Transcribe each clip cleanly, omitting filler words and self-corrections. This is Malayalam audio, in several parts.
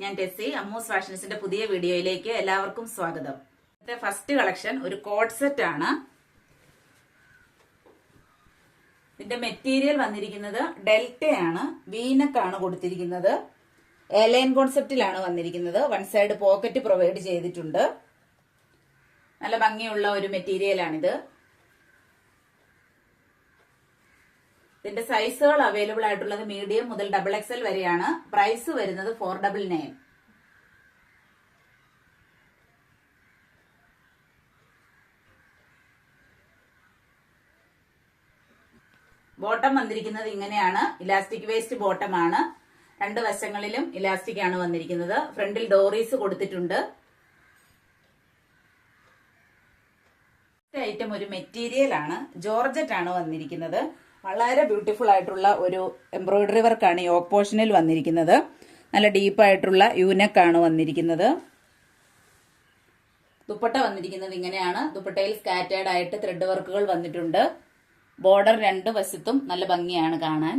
ഞാൻ ടെസ്സി. അമ്മൂസ് ഫാഷൻസിന്റെ പുതിയ വീഡിയോയിലേക്ക് എല്ലാവർക്കും സ്വാഗതം. ഫസ്റ്റ് കളക്ഷൻ ഒരു കോഡ് സെറ്റ് ആണ്. ഇതിന്റെ മെറ്റീരിയൽ വന്നിരിക്കുന്നത് ഡെൽറ്റയാണ്. വീനക്കാണ് കൊടുത്തിരിക്കുന്നത്. എലൈൻ കോൺസെപ്റ്റിലാണ് വന്നിരിക്കുന്നത്. വൺ സൈഡ് പോക്കറ്റ് പ്രൊവൈഡ് ചെയ്തിട്ടുണ്ട്. നല്ല ഭംഗിയുള്ള ഒരു മെറ്റീരിയലാണിത്. ഇതിന്റെ സൈസുകൾ അവൈലബിൾ ആയിട്ടുള്ളത് മീഡിയം മുതൽ XXL വരെയാണ്. പ്രൈസ് വരുന്നത് 499. ബോട്ടം വന്നിരിക്കുന്നത് ഇങ്ങനെയാണ്. ഇലാസ്റ്റിക് വേസ്റ്റ് ബോട്ടം ആണ്. രണ്ട് വശങ്ങളിലും ഇലാസ്റ്റിക് ആണ് വന്നിരിക്കുന്നത്. ഫ്രണ്ടിൽ ഡോറീസ് കൊടുത്തിട്ടുണ്ട്. ഐറ്റം ഒരു മെറ്റീരിയൽ ആണ്. ജോർജറ്റ് ആണ് വന്നിരിക്കുന്നത്. വളരെ ബ്യൂട്ടിഫുൾ ആയിട്ടുള്ള ഒരു എംബ്രോയിഡറി വർക്കാണ് യോക്ക് പോർഷനിൽ വന്നിരിക്കുന്നത്. നല്ല ഡീപ്പായിട്ടുള്ള യൂനക്കാണ് വന്നിരിക്കുന്നത്. ദുപ്പട്ട വന്നിരിക്കുന്നത് ഇങ്ങനെയാണ്. ദുപ്പട്ടയിൽ സ്കാറ്റേർഡ് ആയിട്ട് ത്രെഡ് വർക്കുകൾ വന്നിട്ടുണ്ട്. ബോർഡർ രണ്ട് വശത്തും നല്ല ഭംഗിയാണ് കാണാൻ.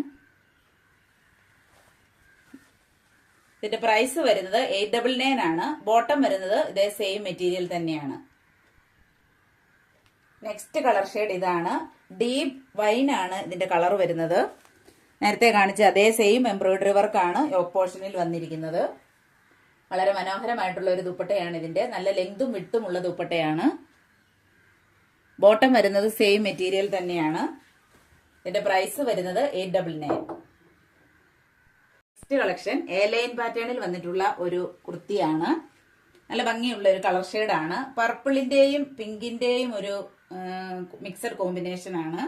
ഇതിന്റെ പ്രൈസ് വരുന്നത് 899 ആണ്. ബോട്ടം വരുന്നത് ഇതേ സെയിം മെറ്റീരിയൽ തന്നെയാണ്. നെക്സ്റ്റ് കളർ ഷെയ്ഡ് ഇതാണ്. ഡീപ്പ് വൈൻ ആണ് ഇതിന്റെ കളർ വരുന്നത്. നേരത്തെ കാണിച്ച അതേ സെയിം എംബ്രോയിഡറി വർക്കാണ് യോക്ക് പോർഷനിൽ വന്നിരിക്കുന്നത്. വളരെ മനോഹരമായിട്ടുള്ള ഒരു ദുപ്പട്ടയാണ് ഇതിന്റെ. നല്ല ലെങ്തും വിട്ടും ഉള്ള ദുപ്പട്ടയാണ്. ബോട്ടം വരുന്നത് സെയിം മെറ്റീരിയൽ തന്നെയാണ്. ഇതിന്റെ പ്രൈസ് വരുന്നത് 899. നെക്സ്റ്റ് കളക്ഷൻ എലൈൻ പാറ്റേണിൽ വന്നിട്ടുള്ള ഒരു കുർത്തിയാണ്. നല്ല ഭംഗിയുള്ള ഒരു കളർ ഷെയ്ഡാണ്. പർപ്പിളിന്റെയും പിങ്കിന്റെയും ഒരു മിക്സഡ് കോമ്പിനേഷൻ ആണ്.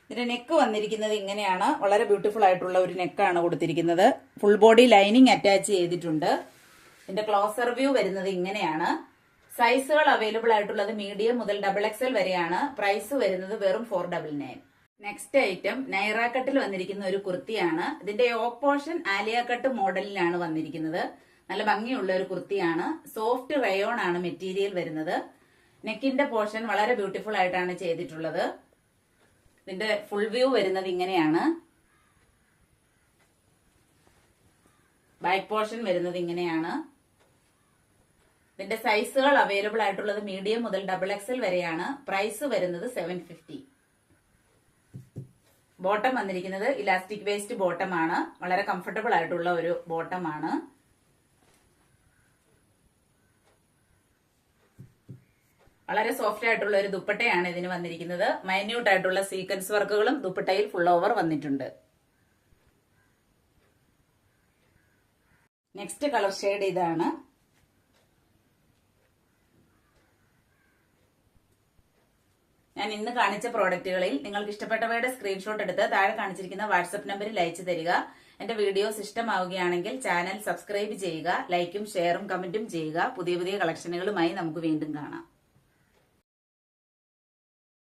ഇതിന്റെ നെക്ക് വന്നിരിക്കുന്നത് ഇങ്ങനെയാണ്. വളരെ ബ്യൂട്ടിഫുൾ ആയിട്ടുള്ള ഒരു നെക്കാണ് കൊടുത്തിരിക്കുന്നത്. ഫുൾ ബോഡി ലൈനിങ് അറ്റാച്ച് ചെയ്തിട്ടുണ്ട്. ഇതിന്റെ ക്ലോസർ വ്യൂ വരുന്നത് ഇങ്ങനെയാണ്. സൈസുകൾ അവൈലബിൾ ആയിട്ടുള്ളത് മീഡിയം മുതൽ XXL വരെയാണ്. പ്രൈസ് വരുന്നത് വെറും 499. നെക്സ്റ്റ് ഐറ്റം നൈറ കട്ടിൽ വന്നിരിക്കുന്ന ഒരു കുർത്തിയാണ്. ഇതിന്റെ യോക്ക് പോർഷൻ ആലിയ കട്ട് മോഡലിലാണ് വന്നിരിക്കുന്നത്. നല്ല ഭംഗിയുള്ള ഒരു കുർത്തിയാണ്. സോഫ്റ്റ് റയോൺ ആണ് മെറ്റീരിയൽ വരുന്നത്. നെക്കിന്റെ പോർഷൻ വളരെ ബ്യൂട്ടിഫുൾ ആയിട്ടാണ് ചെയ്തിട്ടുള്ളത്. ഇതിന്റെ ഫുൾ വ്യൂ വരുന്നത് ഇങ്ങനെയാണ്. ബാക്ക് പോർഷൻ വരുന്നത് ഇങ്ങനെയാണ്. ഇതിന്റെ സൈസുകൾ അവൈലബിൾ ആയിട്ടുള്ളത് മീഡിയം മുതൽ XXL വരെയാണ്. പ്രൈസ് വരുന്നത് 750. ബോട്ടം വന്നിരിക്കുന്നത് ഇലാസ്റ്റിക് വേസ്റ്റ് ബോട്ടം ആണ്. വളരെ കംഫർട്ടബിൾ ആയിട്ടുള്ള ഒരു ബോട്ടം ആണ്. വളരെ സോഫ്റ്റ് ആയിട്ടുള്ള ഒരു ദുപ്പട്ടയാണ് ഇതിന് വന്നിരിക്കുന്നത്. മൈന്യൂട്ട് ആയിട്ടുള്ള സീക്വൻസ് വർക്കുകളും ദുപ്പട്ടയിൽ ഫുൾ ഓവർ വന്നിട്ടുണ്ട്. നെക്സ്റ്റ് കളർ ഷെയ്ഡ് ഇതാണ്. ഞാൻ ഇന്ന് കാണിച്ച പ്രോഡക്റ്റുകളിൽ നിങ്ങൾക്ക് ഇഷ്ടപ്പെട്ടവയുടെ സ്ക്രീൻഷോട്ട് എടുത്ത് താഴെ കാണിച്ചിരിക്കുന്ന വാട്സ്ആപ്പ് നമ്പറിൽ അയച്ചു തരിക. എന്റെ വീഡിയോസ് ഇഷ്ടമാവുകയാണെങ്കിൽ ചാനൽ സബ്സ്ക്രൈബ് ചെയ്യുക. ലൈക്കും ഷെയറും കമന്റും ചെയ്യുക. പുതിയ പുതിയ കളക്ഷനുകളുമായി നമുക്ക് വീണ്ടും കാണാം.